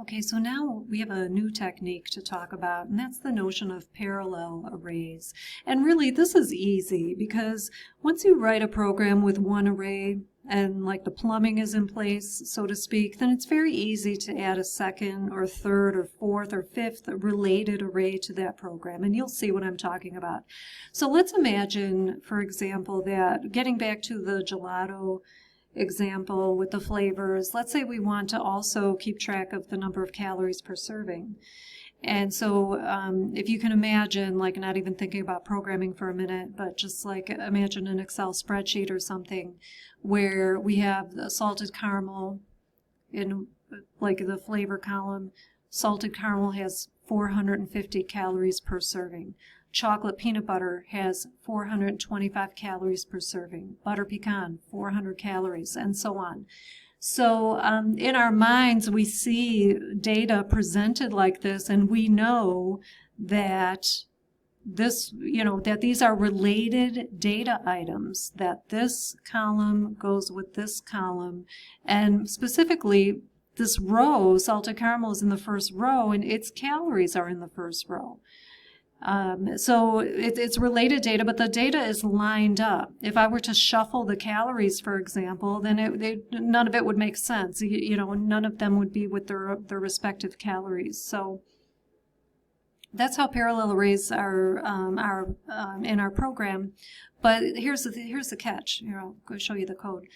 Okay, so now we have a new technique to talk about, and that's the notion of parallel arrays. And really, this is easy because once you write a program with one array and like the plumbing is in place, so to speak, then it's very easy to add a second or third or fourth or fifth related array to that program, and you'll see what I'm talking about. So let's imagine, for example, that getting back to the gelato example with the flavors, let's say we want to also keep track of the number of calories per serving. And so if you can imagine, like not even thinking about programming for a minute, but just like imagine an Excel spreadsheet or something where we have the salted caramel in like the flavor column. Salted caramel has 450 calories per serving. Chocolate peanut butter has 425 calories per serving. Butter pecan, 400 calories, and so on. So in our minds, we see data presented like this, and we know that this, that these are related data items, that this column goes with this column, and specifically this row, salted caramel is in the first row, and its calories are in the first row. So it's related data, but the data is lined up. If I were to shuffle the calories, for example, then none of it would make sense. None of them would be with their respective calories. So that's how parallel arrays are in our program. But here's the catch. Here, I'll go show you the code.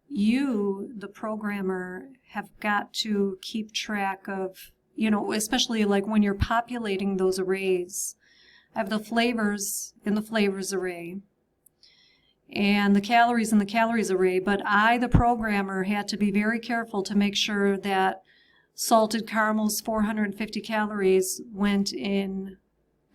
You, the programmer, have got to keep track of, especially like when you're populating those arrays. I have the flavors in the flavors array and the calories in the calories array, but I, the programmer, had to be very careful to make sure that salted caramel's 450 calories went in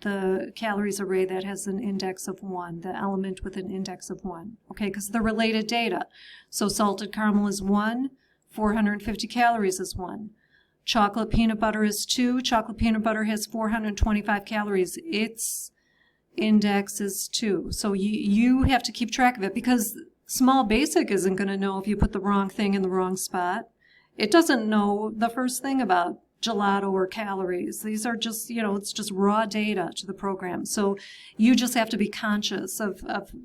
the calories array that has an index of 1, the element with an index of 1, okay, because they're related data. So salted caramel is 1, 450 calories is 1. Chocolate peanut butter is 2. Chocolate peanut butter has 425 calories. Its index is 2. So you have to keep track of it because Small Basic isn't going to know if you put the wrong thing in the wrong spot. It doesn't know the first thing about gelato or calories. These are just, it's just raw data to the program. So you just have to be conscious of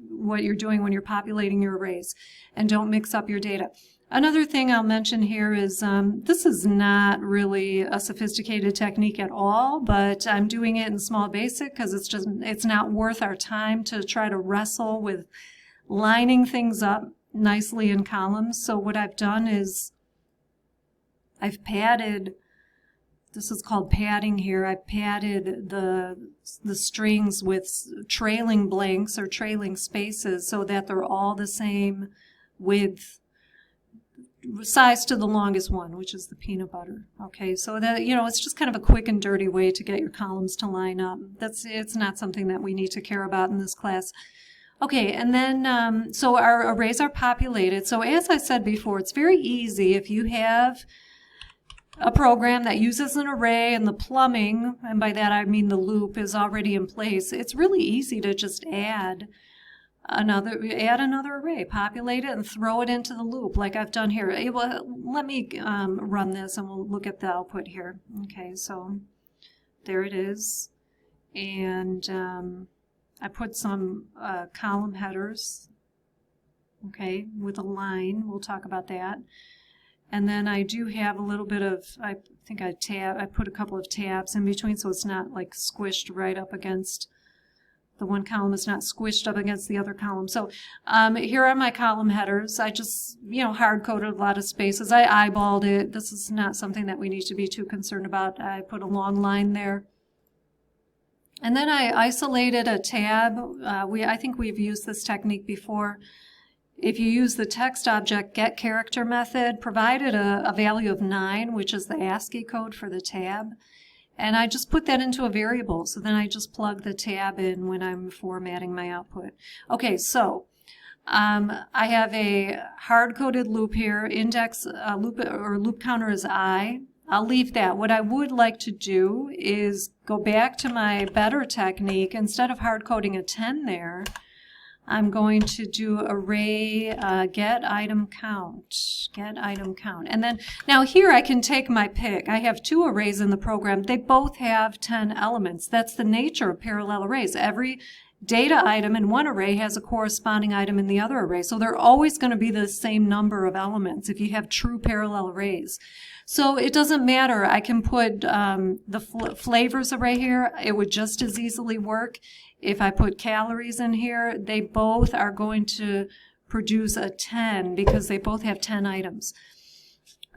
what you're doing when you're populating your arrays and don't mix up your data. Another thing I'll mention here is this is not really a sophisticated technique at all, but I'm doing it in Small Basic because it's not worth our time to try to wrestle with lining things up nicely in columns. So what I've done is I've padded, this is called padding here, I've padded the strings with trailing blanks or trailing spaces so that they're all the same width, size to the longest one, which is the peanut butter. Okay, so that, it's just kind of a quick and dirty way to get your columns to line up. It's not something that we need to care about in this class. Okay, and then, so our arrays are populated. So as I said before, it's very easy if you have a program that uses an array and the plumbing, and by that I mean the loop, is already in place. It's really easy to just add another array, populate it, and throw it into the loop like I've done here. Let me run this and we'll look at the output here. Okay, so there it is. And I put some column headers, okay, with a line. We'll talk about that. And then I do have a little bit of, I put a couple of tabs in between so it's not like squished right up against, the one column is not squished up against the other column. So here are my column headers. I just, hard-coded a lot of spaces. I eyeballed it. This is not something that we need to be too concerned about. I put a long line there. And then I isolated a tab. I think we've used this technique before. If you use the text object getCharacter method, provided a value of 9, which is the ASCII code for the tab. And I just put that into a variable, so then I just plug the tab in when I'm formatting my output. Okay, so I have a hard-coded loop here. Index loop counter is I. I'll leave that. What I would like to do is go back to my better technique. Instead of hard-coding a 10 there, I'm going to do array get item count, and then now here I can take my pick. I have 2 arrays in the program. They both have 10 elements. That's the nature of parallel arrays. Every data item in one array has a corresponding item in the other array. So they're always going to be the same number of elements if you have true parallel arrays. So it doesn't matter. I can put the flavors array here. It would just as easily work. If I put calories in here, they both are going to produce a 10 because they both have 10 items.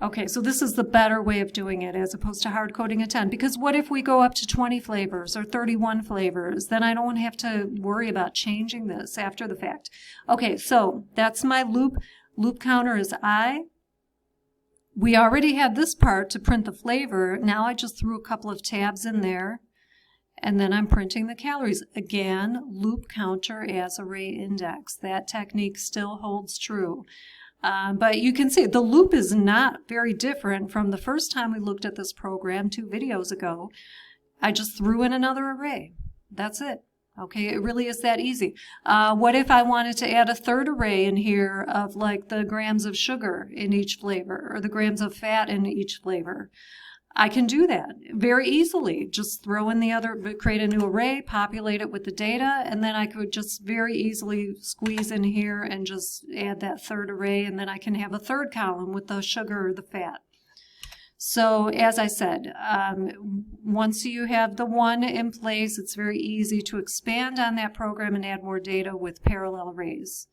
Okay, so this is the better way of doing it as opposed to hard coding a 10. Because what if we go up to 20 flavors or 31 flavors? Then I don't have to worry about changing this after the fact. Okay, so that's my loop. Loop counter is I. We already had this part to print the flavor. Now I just threw a couple of tabs in there. And then I'm printing the calories. Again, loop counter as array index. That technique still holds true. But you can see the loop is not very different from the first time we looked at this program 2 videos ago. I just threw in another array. That's it. Okay, it really is that easy. What if I wanted to add a third array in here of like the grams of sugar in each flavor or the grams of fat in each flavor? I can do that very easily. Just throw in the other, create a new array, populate it with the data, and then I could just very easily squeeze in here and just add that third array, and then I can have a third column with the sugar or the fat. So as I said, once you have the one in place, it's very easy to expand on that program and add more data with parallel arrays.